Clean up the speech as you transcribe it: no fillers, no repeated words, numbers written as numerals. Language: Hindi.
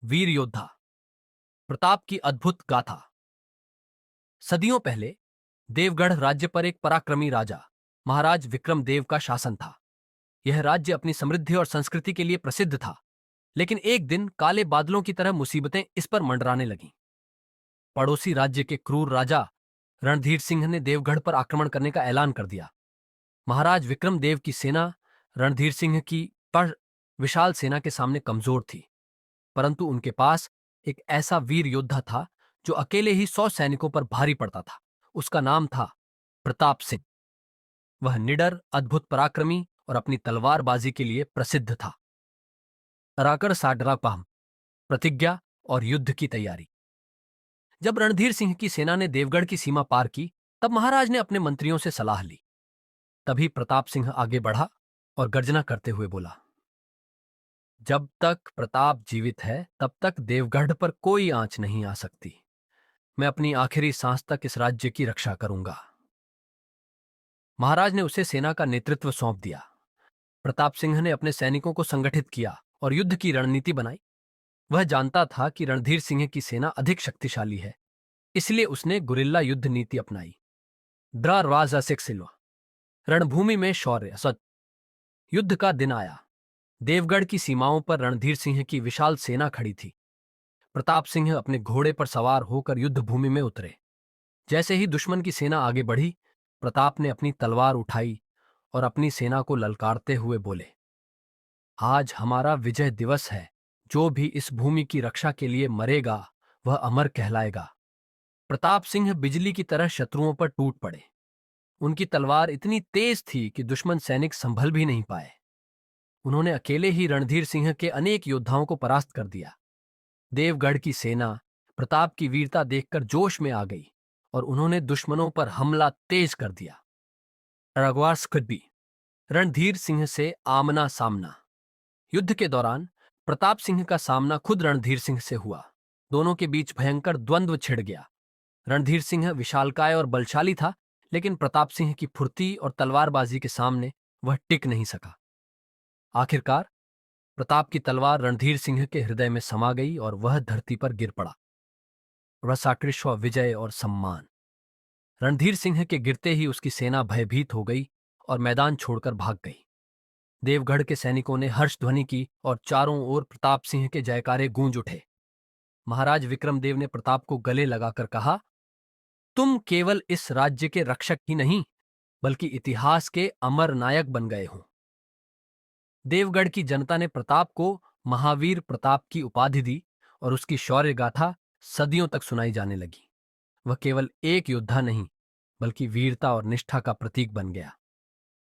वीर योद्धा प्रताप की अद्भुत गाथा। सदियों पहले देवगढ़ राज्य पर एक पराक्रमी राजा महाराज विक्रम देव का शासन था। यह राज्य अपनी समृद्धि और संस्कृति के लिए प्रसिद्ध था, लेकिन एक दिन काले बादलों की तरह मुसीबतें इस पर मंडराने लगीं। पड़ोसी राज्य के क्रूर राजा रणधीर सिंह ने देवगढ़ पर आक्रमण करने का ऐलान कर दिया। महाराज विक्रम देव की सेना रणधीर सिंह की पर विशाल सेना के सामने कमजोर थी, परंतु उनके पास एक ऐसा वीर योद्धा था जो अकेले ही 100 सैनिकों पर भारी पड़ता था। उसका नाम था प्रताप सिंह। वह निडर, अद्भुत पराक्रमी और अपनी तलवारबाजी के लिए प्रसिद्ध था। अराकर साडरापाम, प्रतिज्ञा और युद्ध की तैयारी। जब रणधीर सिंह की सेना ने देवगढ़ की सीमा पार की, तब महाराज ने अपने मंत्रियों से सलाह ली। तभी प्रताप सिंह आगे बढ़ा और गर्जना करते हुए बोला, जब तक प्रताप जीवित है तब तक देवगढ़ पर कोई आंच नहीं आ सकती। मैं अपनी आखिरी सांस तक इस राज्य की रक्षा करूंगा। महाराज ने उसे सेना का नेतृत्व सौंप दिया। प्रताप सिंह ने अपने सैनिकों को संगठित किया और युद्ध की रणनीति बनाई। वह जानता था कि रणधीर सिंह की सेना अधिक शक्तिशाली है, इसलिए उसने गुरिल्ला युद्ध नीति अपनाई। ड्रा राजा सिक्सिल्वा, रणभूमि में शौर्य सच। युद्ध का दिन आया। देवगढ़ की सीमाओं पर रणधीर सिंह की विशाल सेना खड़ी थी। प्रताप सिंह अपने घोड़े पर सवार होकर युद्ध भूमि में उतरे। जैसे ही दुश्मन की सेना आगे बढ़ी, प्रताप ने अपनी तलवार उठाई और अपनी सेना को ललकारते हुए बोले, आज हमारा विजय दिवस है। जो भी इस भूमि की रक्षा के लिए मरेगा वह अमर कहलाएगा। प्रताप सिंह बिजली की तरह शत्रुओं पर टूट पड़े। उनकी तलवार इतनी तेज थी कि दुश्मन सैनिक संभल भी नहीं पाए। उन्होंने अकेले ही रणधीर सिंह के अनेक योद्धाओं को परास्त कर दिया। देवगढ़ की सेना प्रताप की वीरता देखकर जोश में आ गई और उन्होंने दुश्मनों पर हमला तेज कर दिया। रघुवार स्कड्बी, रणधीर सिंह से आमना सामना। युद्ध के दौरान प्रताप सिंह का सामना खुद रणधीर सिंह से हुआ। दोनों के बीच भयंकर द्वंद्व छिड़ गया। रणधीर सिंह विशालकाय और बलशाली था, लेकिन प्रताप सिंह की फुर्ती और तलवारबाजी के सामने वह टिक नहीं सका। आखिरकार प्रताप की तलवार रणधीर सिंह के हृदय में समा गई और वह धरती पर गिर पड़ा। रसाकृष्व विजय और सम्मान। रणधीर सिंह के गिरते ही उसकी सेना भयभीत हो गई और मैदान छोड़कर भाग गई। देवगढ़ के सैनिकों ने हर्ष ध्वनि की और चारों ओर प्रताप सिंह के जयकारे गूंज उठे। महाराज विक्रमदेव ने प्रताप को गले लगाकर कहा, तुम केवल इस राज्य के रक्षक ही नहीं, बल्कि इतिहास के अमर नायक बन गए हो। देवगढ़ की जनता ने प्रताप को महावीर प्रताप की उपाधि दी और उसकी शौर्य गाथा सदियों तक सुनाई जाने लगी। वह केवल एक योद्धा नहीं, बल्कि वीरता और निष्ठा का प्रतीक बन गया।